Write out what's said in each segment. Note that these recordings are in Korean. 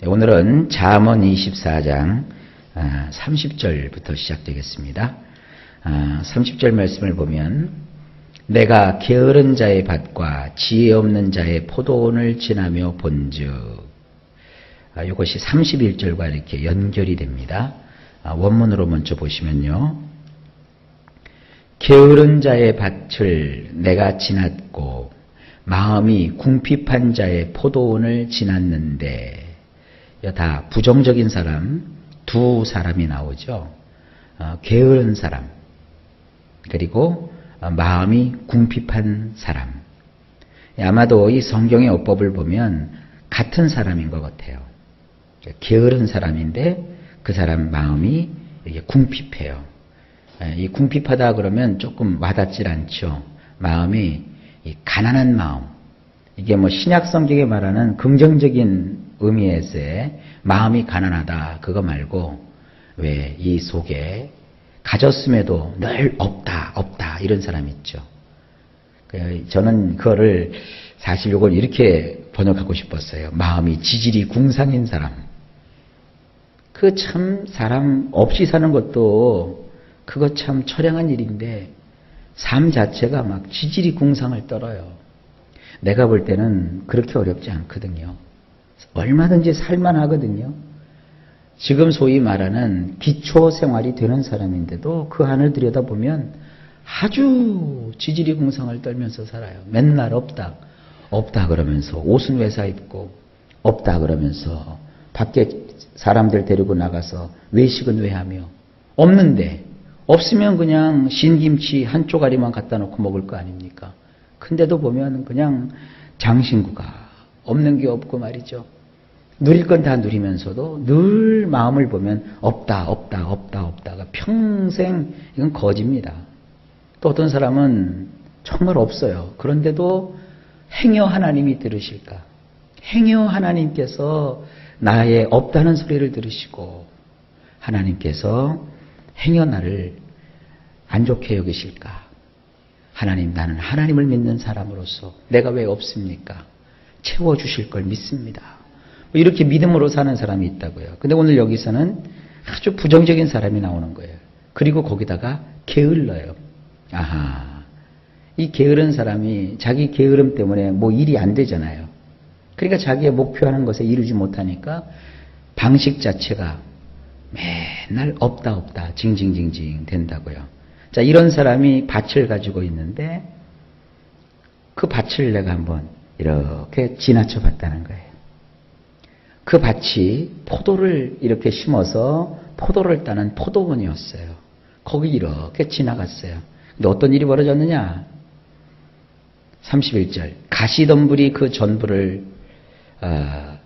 오늘은 잠언 24장 30절부터 시작되겠습니다. 30절 말씀을 보면 내가 게으른 자의 밭과 지혜 없는 자의 포도원을 지나며 본즉, 이것이 31절과 이렇게 연결이 됩니다. 원문으로 먼저 보시면요. 게으른 자의 밭을 내가 지났고 마음이 궁핍한 자의 포도원을 지났는데, 다 부정적인 사람, 두 사람이 나오죠. 게으른 사람, 그리고 마음이 궁핍한 사람. 아마도 이 성경의 어법을 보면 같은 사람인 것 같아요. 게으른 사람인데 그 사람 마음이 이게 궁핍해요. 이 궁핍하다 그러면 조금 와닿질 않죠. 마음이 이 가난한 마음. 이게 뭐 신약 성경에 말하는 긍정적인 의미에서의 마음이 가난하다 그거 말고, 왜 이 속에 가졌음에도 늘 없다 이런 사람 있죠. 저는 그거를 사실 이걸 이렇게 번역하고 싶었어요. 마음이 지질이 궁상인 사람. 그 참 사람 없이 사는 것도 그거 참 처량한 일인데 삶 자체가 막 지질이 궁상을 떨어요. 내가 볼 때는 그렇게 어렵지 않거든요. 얼마든지 살만하거든요. 지금 소위 말하는 기초 생활이 되는 사람인데도 그 안을 들여다보면 아주 지질이 궁상을 떨면서 살아요. 맨날 없다 그러면서 옷은 왜 사 입고, 없다 그러면서 밖에 사람들 데리고 나가서 외식은 왜 하며, 없는데 없으면 그냥 신김치 한 쪼가리만 갖다 놓고 먹을 거 아닙니까? 근데도 보면 그냥 장신구가 없는 게 없고 말이죠. 누릴 건 다 누리면서도 늘 마음을 보면 없다가 평생, 이건 거짓입니다. 또 어떤 사람은 정말 없어요. 그런데도 행여 하나님이 들으실까? 행여 하나님께서 나의 없다는 소리를 들으시고 하나님께서 행여 나를 안 좋게 여기실까? 하나님, 나는 하나님을 믿는 사람으로서 내가 왜 없습니까? 채워주실 걸 믿습니다. 이렇게 믿음으로 사는 사람이 있다고요. 근데 오늘 여기서는 아주 부정적인 사람이 나오는 거예요. 그리고 거기다가 게을러요. 아하, 이 게으른 사람이 자기 게으름 때문에 뭐 일이 안 되잖아요. 그러니까 자기의 목표하는 것에 이루지 못하니까 방식 자체가 맨날 없다 징징징징 된다고요. 자, 이런 사람이 밭을 가지고 있는데 그 밭을 내가 한번 이렇게 지나쳐 봤다는 거예요. 그 밭이 포도를 이렇게 심어서 포도를 따는 포도원이었어요. 거기 이렇게 지나갔어요. 근데 어떤 일이 벌어졌느냐? 31절. 가시덤불이 그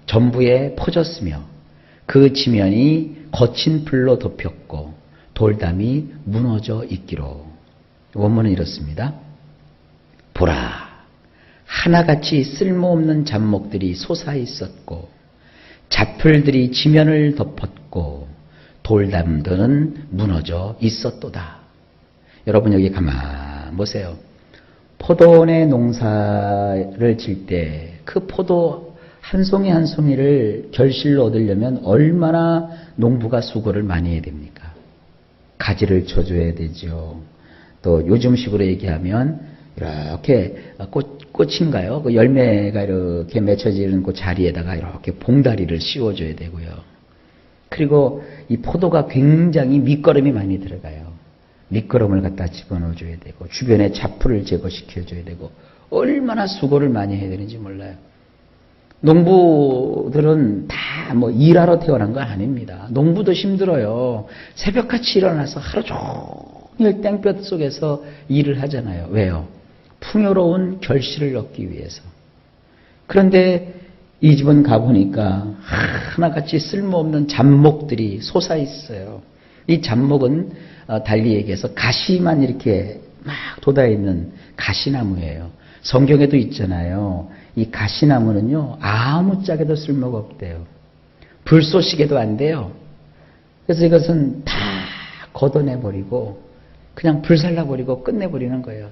전부에 퍼졌으며 그 지면이 거친 풀로 덮였고 돌담이 무너져 있기로. 원문은 이렇습니다. 보라, 하나같이 쓸모없는 잡목들이 솟아 있었고 잡풀들이 지면을 덮었고 돌담들은 무너져 있었도다. 여러분 여기 가만 보세요. 포도원의 농사를 질 때 그 포도 한 송이 한 송이를 결실로 얻으려면 얼마나 농부가 수고를 많이 해야 됩니까? 가지를 쳐줘야 되죠. 또 요즘식으로 얘기하면 이렇게 꽃인가요? 그 열매가 이렇게 맺혀지는 그 자리에다가 이렇게 봉다리를 씌워줘야 되고요. 그리고 이 포도가 굉장히 밑거름이 많이 들어가요. 밑거름을 갖다 집어넣어줘야 되고 주변에 잡풀을 제거시켜줘야 되고 얼마나 수고를 많이 해야 되는지 몰라요. 농부들은 다 뭐 일하러 태어난 건 아닙니다. 농부도 힘들어요. 새벽같이 일어나서 하루 종일 땡볕 속에서 일을 하잖아요. 왜요? 풍요로운 결실을 얻기 위해서. 그런데 이 집은 가보니까 하나같이 쓸모없는 잡목들이 솟아 있어요. 이 잡목은 달리 얘기해서 가시만 이렇게 막 돋아있는 가시나무예요. 성경에도 있잖아요. 이 가시나무는요, 아무짝에도 쓸모가 없대요. 불쏘시개도 안 돼요. 그래서 이것은 다 걷어내버리고 그냥 불살라버리고 끝내버리는 거예요.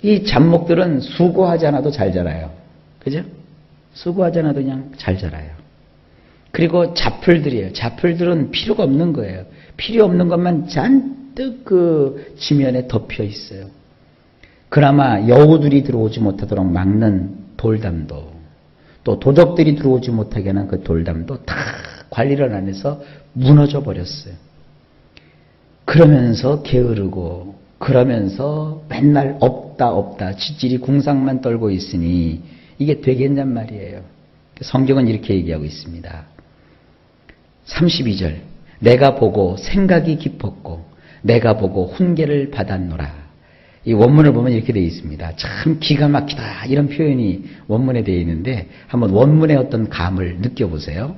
이 잡목들은 수고하지 않아도 잘 자라요. 그죠? 수고하지 않아도 그냥 잘 자라요. 그리고 자풀들이에요. 자풀들은 필요가 없는 거예요. 필요 없는 것만 잔뜩 그 지면에 덮여 있어요. 그나마 여우들이 들어오지 못하도록 막는 돌담도, 또 도적들이 들어오지 못하게 하는 그 돌담도 다 관리를 안 해서 무너져 버렸어요. 그러면서 게으르고, 그러면서 맨날 없다 지질이 궁상만 떨고 있으니 이게 되겠냔 말이에요. 성경은 이렇게 얘기하고 있습니다. 32절, 내가 보고 생각이 깊었고 내가 보고 훈계를 받았노라. 이 원문을 보면 이렇게 되어 있습니다. 참 기가 막히다 이런 표현이 원문에 되어 있는데 한번 원문의 어떤 감을 느껴보세요.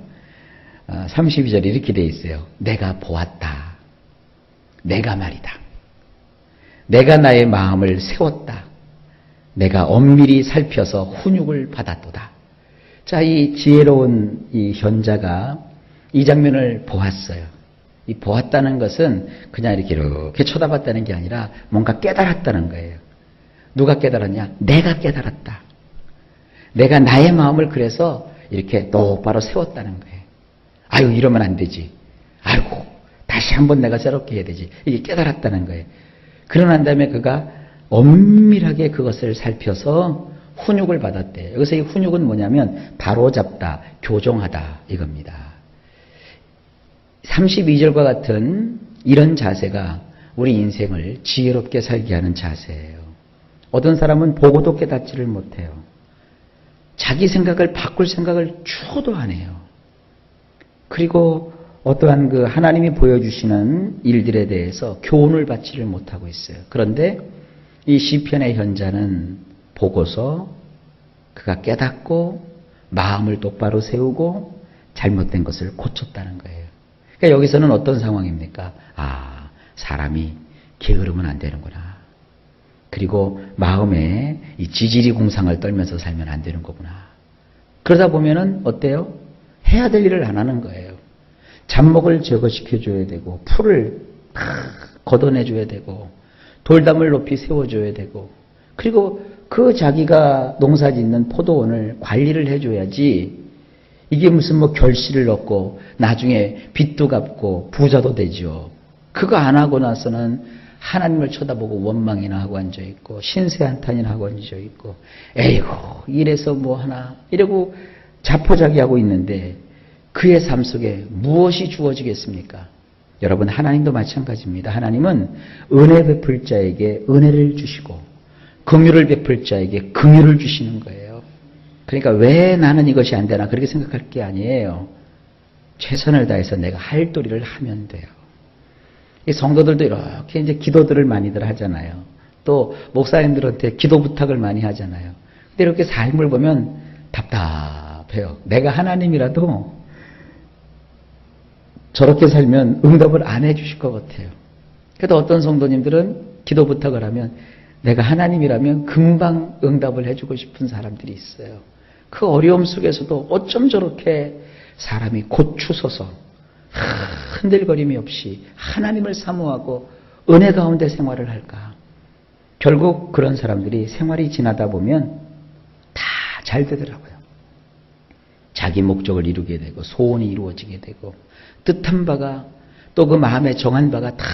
32절에 이렇게 되어 있어요. 내가 보았다. 내가 말이다. 내가 나의 마음을 세웠다. 내가 엄밀히 살펴서 훈육을 받았도다. 자, 이 지혜로운 이 현자가 이 장면을 보았어요. 이 보았다는 것은 그냥 이렇게 쳐다봤다는 게 아니라 뭔가 깨달았다는 거예요. 누가 깨달았냐? 내가 깨달았다. 내가 나의 마음을 그래서 이렇게 똑바로 세웠다는 거예요. 아유, 이러면 안 되지. 아이고, 다시 한번 내가 새롭게 해야 되지. 이게 깨달았다는 거예요. 그러고 난 다음에 그가 엄밀하게 그것을 살펴서 훈육을 받았대요. 여기서 이 훈육은 뭐냐면 바로잡다, 교정하다 이겁니다. 32절과 같은 이런 자세가 우리 인생을 지혜롭게 살게 하는 자세예요. 어떤 사람은 보고도 깨닫지를 못해요. 자기 생각을 바꿀 생각을 추구도 안 해요. 그리고 어떠한 그 하나님이 보여주시는 일들에 대해서 교훈을 받지를 못하고 있어요. 그런데 이 시편의 현자는 보고서 그가 깨닫고 마음을 똑바로 세우고 잘못된 것을 고쳤다는 거예요. 그러니까 여기서는 어떤 상황입니까? 아, 사람이 게으르면 안 되는구나. 그리고 마음에 이 지질이 궁상을 떨면서 살면 안 되는 거구나. 그러다 보면은 어때요? 해야 될 일을 안 하는 거예요. 잡목을 제거시켜줘야 되고, 풀을 다 걷어내줘야 되고, 돌담을 높이 세워줘야 되고, 그리고 그 자기가 농사 짓는 포도원을 관리를 해줘야지 이게 무슨 뭐 결실을 얻고 나중에 빚도 갚고 부자도 되죠. 그거 안 하고 나서는 하나님을 쳐다보고 원망이나 하고 앉아있고 신세한탄이나 하고 앉아있고 에이구 이래서 뭐 하나 이러고 자포자기하고 있는데 그의 삶 속에 무엇이 주어지겠습니까? 여러분 하나님도 마찬가지입니다. 하나님은 은혜 베풀 자에게 은혜를 주시고 긍휼을 베풀 자에게 긍휼을 주시는 거예요. 그러니까 왜 나는 이것이 안 되나 그렇게 생각할 게 아니에요. 최선을 다해서 내가 할 도리를 하면 돼요. 이 성도들도 이렇게 이제 기도들을 많이들 하잖아요. 또 목사님들한테 기도 부탁을 많이 하잖아요. 근데 이렇게 삶을 보면 답답해요. 내가 하나님이라도 저렇게 살면 응답을 안 해주실 것 같아요. 그래도 어떤 성도님들은 기도 부탁을 하면 내가 하나님이라면 금방 응답을 해주고 싶은 사람들이 있어요. 그 어려움 속에서도 어쩜 저렇게 사람이 고추서서 흔들거림이 없이 하나님을 사모하고 은혜 가운데 생활을 할까? 결국 그런 사람들이 생활이 지나다 보면 다 잘 되더라고요. 자기 목적을 이루게 되고 소원이 이루어지게 되고 뜻한 바가 또 그 마음에 정한 바가 다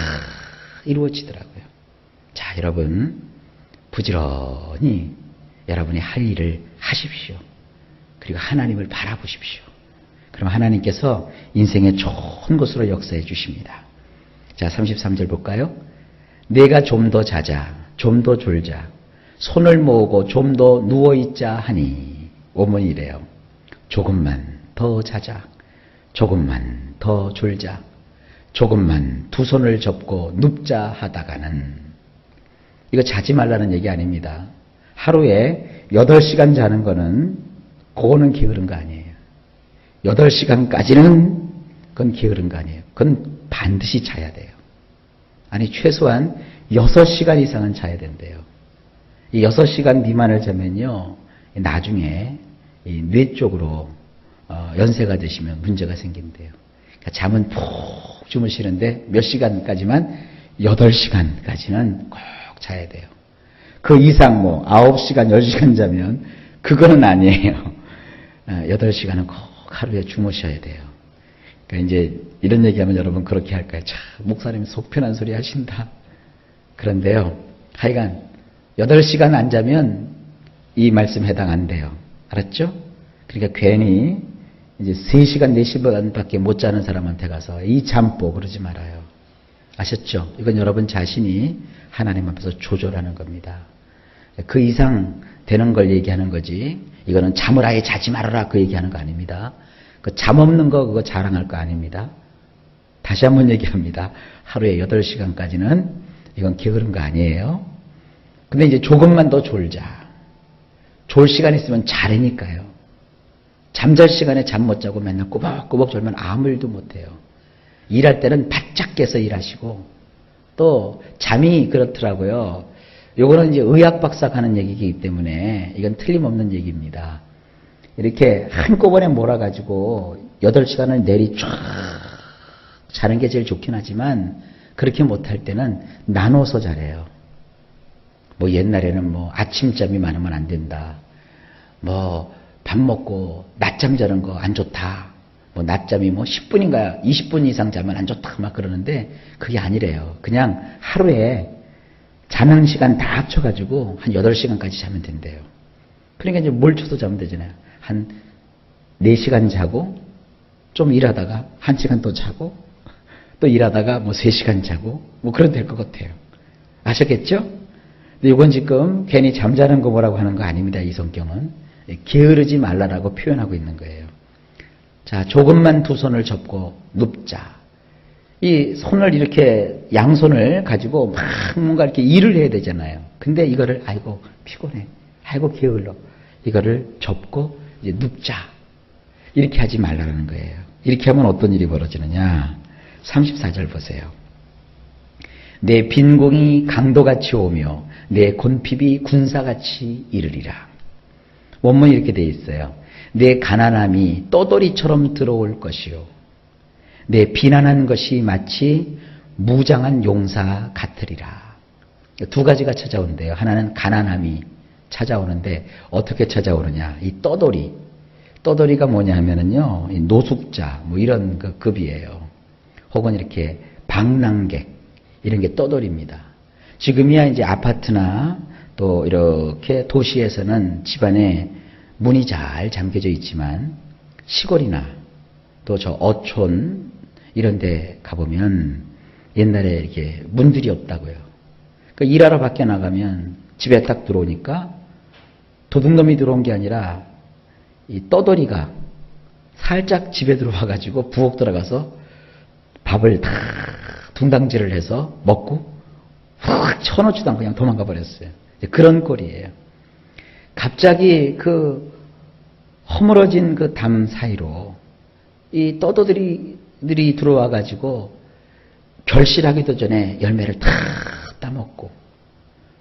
이루어지더라고요. 자, 여러분 부지런히 여러분이 할 일을 하십시오. 그리고 하나님을 바라보십시오. 그럼 하나님께서 인생의 좋은 곳으로 역사해 주십니다. 자, 33절 볼까요? 내가 좀 더 자자, 좀 더 졸자, 손을 모으고 좀 더 누워있자 하니 원문이 이래요. 조금만 더 자자, 조금만 더 졸자, 조금만 두 손을 접고 눕자 하다가는 이거 자지 말라는 얘기 아닙니다. 하루에 8시간 자는 거는 그거는 게으른 거 아니에요. 8시간까지는 그건 게으른 거 아니에요. 그건 반드시 자야 돼요. 아니 최소한 6시간 이상은 자야 된대요. 이 6시간 미만을 자면요 나중에 이 뇌 쪽으로 연세가 되시면 문제가 생긴대요. 그러니까 잠은 푹 주무시는데 몇 시간까지만 8시간까지는 꼭 자야 돼요. 그 이상 뭐 9시간 10시간 자면 그거는 아니에요. 8시간은 꼭 하루에 주무셔야 돼요. 그러니까 이제 이런 얘기하면 여러분 그렇게 할까요? 참, 목사님 속 편한 소리 하신다. 그런데요, 하여간 8시간 안 자면 이 말씀 해당 안 돼요. 알았죠? 그러니까 괜히 이제 3시간, 4시간밖에 못 자는 사람한테 가서 이 잠뽀 그러지 말아요. 아셨죠? 이건 여러분 자신이 하나님 앞에서 조절하는 겁니다. 그 이상 되는 걸 얘기하는 거지, 이거는 잠을 아예 자지 말아라 그 얘기하는 거 아닙니다. 그 잠 없는 거 그거 자랑할 거 아닙니다. 다시 한번 얘기합니다. 하루에 8시간까지는 이건 게으른 거 아니에요. 근데 이제 조금만 더 졸자. 졸 시간 있으면 자라니까요. 잠잘 시간에 잠 못 자고 맨날 꾸벅꾸벅 졸면 아무 일도 못 해요. 일할 때는 바짝 깨서 일하시고, 또 잠이 그렇더라고요. 요거는 이제 의학 박사가 하는 얘기이기 때문에 이건 틀림없는 얘기입니다. 이렇게 한꺼번에 몰아가지고 8시간을 내리 쫙 자는 게 제일 좋긴 하지만, 그렇게 못할 때는 나눠서 자래요. 뭐 옛날에는 뭐 아침잠이 많으면 안 된다. 뭐 밥 먹고 낮잠 자는 거 안 좋다. 뭐 낮잠이 뭐 10분인가 20분 이상 자면 안 좋다 막 그러는데, 그게 아니래요. 그냥 하루에 자는 시간 다 합쳐가지고 한 8시간까지 자면 된대요. 그러니까 이제 뭘 쳐서 자면 되잖아요. 한 4시간 자고, 좀 일하다가 1시간 또 자고, 또 일하다가 뭐 3시간 자고, 뭐 그래도 될 것 같아요. 아셨겠죠? 근데 이건 지금 괜히 잠자는 거 뭐라고 하는 거 아닙니다. 이 성경은. 게으르지 말라라고 표현하고 있는 거예요. 자, 조금만 두 손을 접고 눕자. 이 손을 이렇게 양손을 가지고 막 뭔가 이렇게 일을 해야 되잖아요. 근데 이거를 아이고 피곤해, 아이고 게을러, 이거를 접고 이제 눕자. 이렇게 하지 말라는 거예요. 이렇게 하면 어떤 일이 벌어지느냐. 34절 보세요. 내 빈공이 강도같이 오며 내 곤핍이 군사같이 이르리라. 원문이 이렇게 되어 있어요. 내 가난함이 떠돌이처럼 들어올 것이요, 내 비난한 것이 마치 무장한 용사 같으리라. 두 가지가 찾아오는데요. 하나는 가난함이 찾아오는데 어떻게 찾아오느냐. 이 떠돌이가 뭐냐 하면은요, 노숙자 뭐 이런 그 급이에요. 혹은 이렇게 방랑객, 이런 게 떠돌입니다. 지금이야 이제 아파트나 또 이렇게 도시에서는 집안에 문이 잘 잠겨져 있지만, 시골이나 또 저 어촌 이런 데 가보면 옛날에 이렇게 문들이 없다고요. 그러니까 일하러 밖에 나가면 집에 딱 들어오니까 도둑놈이 들어온 게 아니라 이 떠돌이가 살짝 집에 들어와가지고 부엌 들어가서 밥을 다 둥당질을 해서 먹고 훅 쳐놓지도 않고 그냥 도망가 버렸어요. 그런 꼴이에요. 갑자기 그 허물어진 그 담 사이로 이 떠도들이 들어와 가지고 결실하기도 전에 열매를 다 따먹고,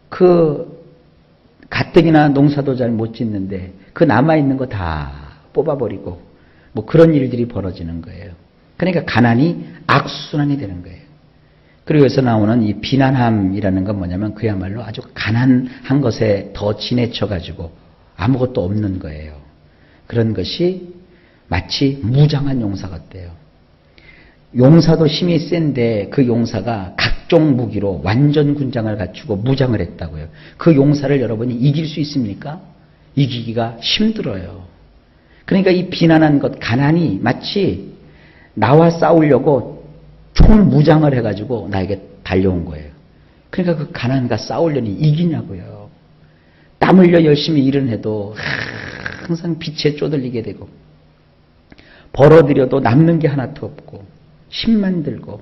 그 가뜩이나 농사도 잘 못 짓는데 그 남아있는 거 다 뽑아버리고 뭐 그런 일들이 벌어지는 거예요. 그러니까 가난이 악순환이 되는 거예요. 그리고 여기서 나오는 이 비난함이라는 건 뭐냐면 그야말로 아주 가난한 것에 더 지내쳐가지고 아무것도 없는 거예요. 그런 것이 마치 무장한 용사 같대요. 용사도 힘이 센데 그 용사가 각종 무기로 완전 군장을 갖추고 무장을 했다고요. 그 용사를 여러분이 이길 수 있습니까? 이기기가 힘들어요. 그러니까 이 비난한 것, 가난이 마치 나와 싸우려고 총 무장을 해가지고 나에게 달려온 거예요. 그러니까 그 가난과 싸우려니 이기냐고요. 땀 흘려 열심히 일은 해도 항상 빛에 쪼들리게 되고, 벌어들여도 남는 게 하나도 없고, 힘만 들고,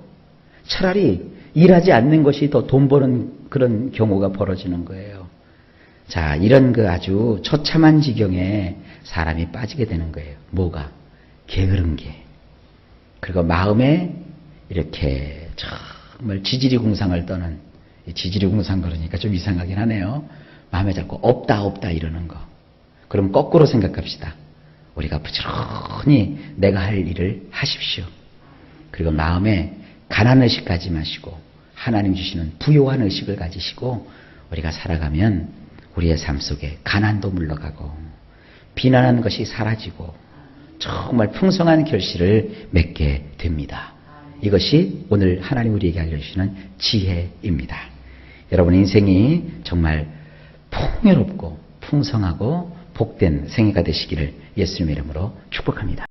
차라리 일하지 않는 것이 더 돈 버는 그런 경우가 벌어지는 거예요. 자, 이런 그 아주 처참한 지경에 사람이 빠지게 되는 거예요. 뭐가? 게으른 게. 그리고 마음에 이렇게 정말 지지리궁상을 떠는, 지지리궁상 그러니까 좀 이상하긴 하네요. 마음에 자꾸 없다 이러는 거. 그럼 거꾸로 생각합시다. 우리가 부지런히 내가 할 일을 하십시오. 그리고 마음에 가난의식 가지 마시고 하나님 주시는 부요한 의식을 가지시고 우리가 살아가면 우리의 삶 속에 가난도 물러가고 비난하는 것이 사라지고 정말 풍성한 결실을 맺게 됩니다. 이것이 오늘 하나님 우리에게 알려주시는 지혜입니다. 여러분 인생이 정말 풍요롭고 풍성하고 복된 생애가 되시기를 예수님의 이름으로 축복합니다.